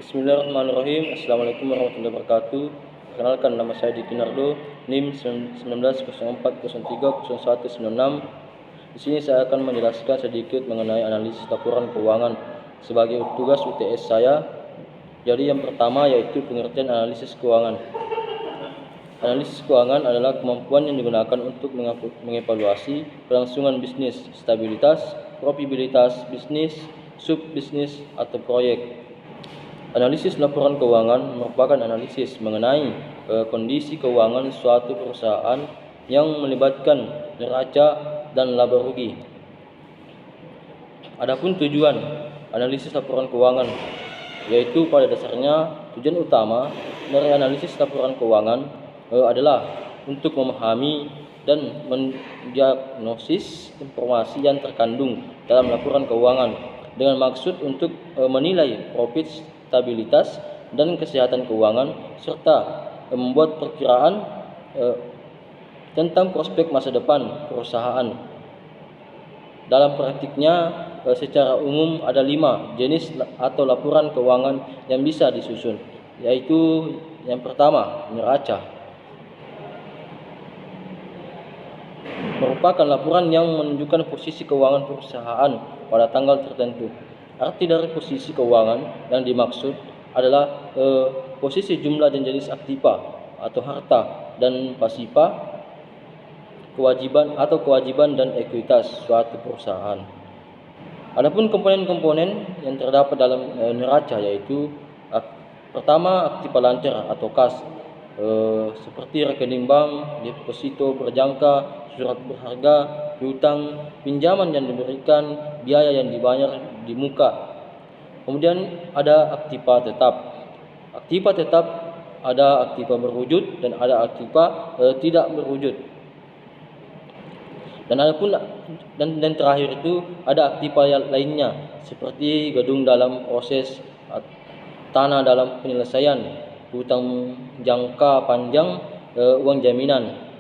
Bismillahirrahmanirrahim. Assalamualaikum warahmatullahi wabarakatuh. Perkenalkan, nama saya Diki Nardo, NIM 1904030196. Di sini saya akan menjelaskan sedikit mengenai analisis laporan keuangan sebagai tugas UTS saya. Jadi yang pertama yaitu pengertian analisis keuangan. Analisis keuangan adalah kemampuan yang digunakan untuk mengevaluasi kelangsungan bisnis, stabilitas, profitabilitas bisnis, subbisnis atau proyek. Analisis laporan keuangan merupakan analisis mengenai kondisi keuangan suatu perusahaan yang melibatkan neraca dan laba rugi. Adapun tujuan analisis laporan keuangan, yaitu pada dasarnya tujuan utama dari analisis laporan keuangan adalah untuk memahami dan mendiagnosis informasi yang terkandung dalam laporan keuangan dengan maksud untuk menilai profit, stabilitas dan kesehatan keuangan serta membuat perkiraan tentang prospek masa depan perusahaan. Dalam praktiknya secara umum ada 5 jenis atau laporan keuangan yang bisa disusun, yaitu yang pertama neraca. Merupakan laporan yang menunjukkan posisi keuangan perusahaan pada tanggal tertentu. Arti dari posisi keuangan yang dimaksud adalah posisi jumlah dan jenis aktiva atau harta dan pasifa, kewajiban dan ekuitas suatu perusahaan. Adapun komponen-komponen yang terdapat dalam neraca yaitu pertama aktiva lancar atau kas, seperti rekening bank, deposito berjangka, surat berharga, piutang, pinjaman yang diberikan, biaya yang dibayar di muka. Kemudian ada aktiva tetap. Aktiva tetap ada aktiva berwujud dan ada aktiva tidak berwujud. Dan terakhir itu ada aktiva lainnya seperti gedung dalam proses, tanah dalam penyelesaian, hutang jangka panjang, uang jaminan.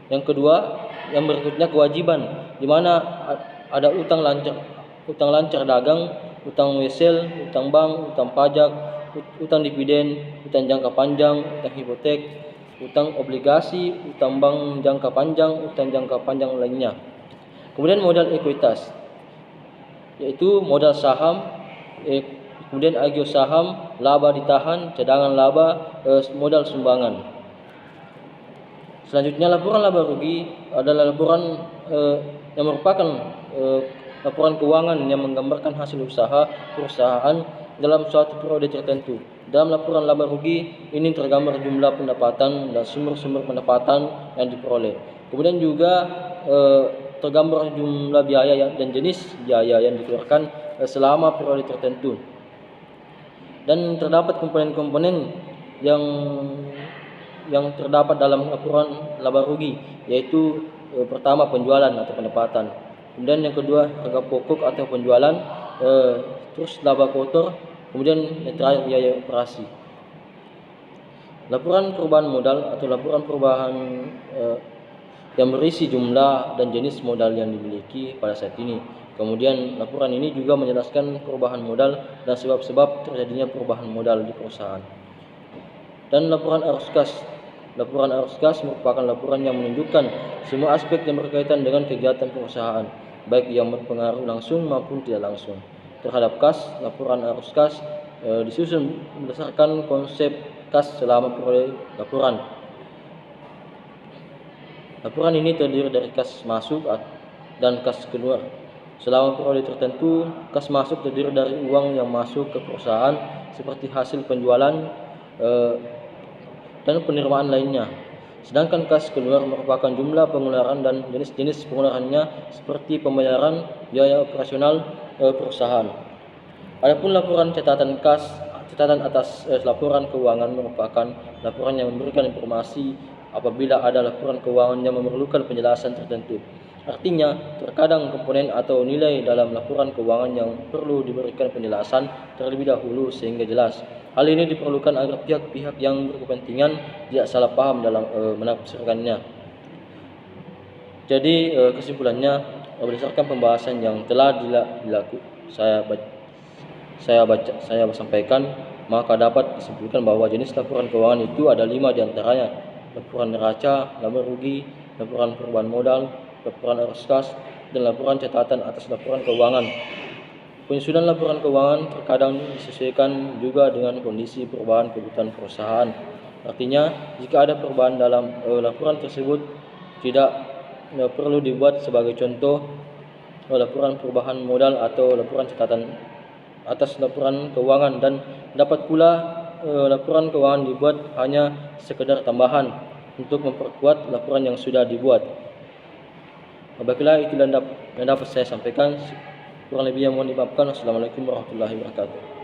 Yang kedua, yang berikutnya kewajiban, di mana ada utang lancar dagang, utang wesel, utang bank, utang pajak, utang dividen, utang jangka panjang, utang hipotek, utang obligasi, utang bank jangka panjang lainnya. Kemudian modal ekuitas, yaitu modal saham, kemudian agio saham, laba ditahan, cadangan laba, modal sumbangan. Selanjutnya laporan laba rugi adalah laporan yang merupakan laporan keuangan yang menggambarkan hasil usaha perusahaan dalam suatu periode tertentu. Dalam laporan laba rugi ini tergambar jumlah pendapatan dan sumber-sumber pendapatan yang diperoleh. Kemudian juga tergambar jumlah biaya dan jenis biaya yang dikeluarkan selama periode tertentu. Dan terdapat komponen-komponen yang terdapat dalam laporan laba rugi, yaitu pertama penjualan atau pendapatan, kemudian yang kedua harga pokok atau penjualan, terus laba kotor, kemudian yang terakhir biaya operasi. Laporan perubahan modal atau laporan perubahan yang berisi jumlah dan jenis modal yang dimiliki pada saat ini. Kemudian laporan ini juga menjelaskan perubahan modal dan sebab-sebab terjadinya perubahan modal di perusahaan. Dan laporan arus kas. Laporan arus kas merupakan laporan yang menunjukkan semua aspek yang berkaitan dengan kegiatan perusahaan, baik yang berpengaruh langsung maupun tidak langsung terhadap kas. Laporan arus kas disusun berdasarkan konsep kas selama periode laporan. Laporan ini terdiri dari kas masuk dan kas keluar. Selama periode tertentu, kas masuk terdiri dari uang yang masuk ke perusahaan seperti hasil penjualan dan penerimaan lainnya. Sedangkan kas keluar merupakan jumlah pengeluaran dan jenis-jenis pengeluarannya seperti pembayaran biaya operasional perusahaan. Adapun laporan catatan atas laporan keuangan merupakan laporan yang memberikan informasi apabila ada laporan keuangan yang memerlukan penjelasan tertentu. Artinya, terkadang komponen atau nilai dalam laporan keuangan yang perlu diberikan penjelasan terlebih dahulu sehingga jelas. Hal ini diperlukan agar pihak-pihak yang berkepentingan tidak salah paham dalam menafsirkannya. Jadi kesimpulannya, berdasarkan pembahasan yang telah saya sampaikan, maka dapat disimpulkan bahwa jenis laporan keuangan itu ada 5 diantaranya: laporan neraca, laba rugi, laporan perubahan modal, laporan arus kas, dan laporan catatan atas laporan keuangan. Penyusunan laporan keuangan terkadang disesuaikan juga dengan kondisi perubahan kebutuhan perusahaan. Artinya, jika ada perubahan dalam laporan tersebut, tidak perlu dibuat sebagai contoh laporan perubahan modal atau laporan catatan atas laporan keuangan, dan dapat pula laporan keuangan dibuat hanya sekedar tambahan untuk memperkuat laporan yang sudah dibuat. Baiklah, itu yang dapat saya sampaikan. Kurang lebihnya mohon dimaafkan. Wassalamualaikum warahmatullahi wabarakatuh.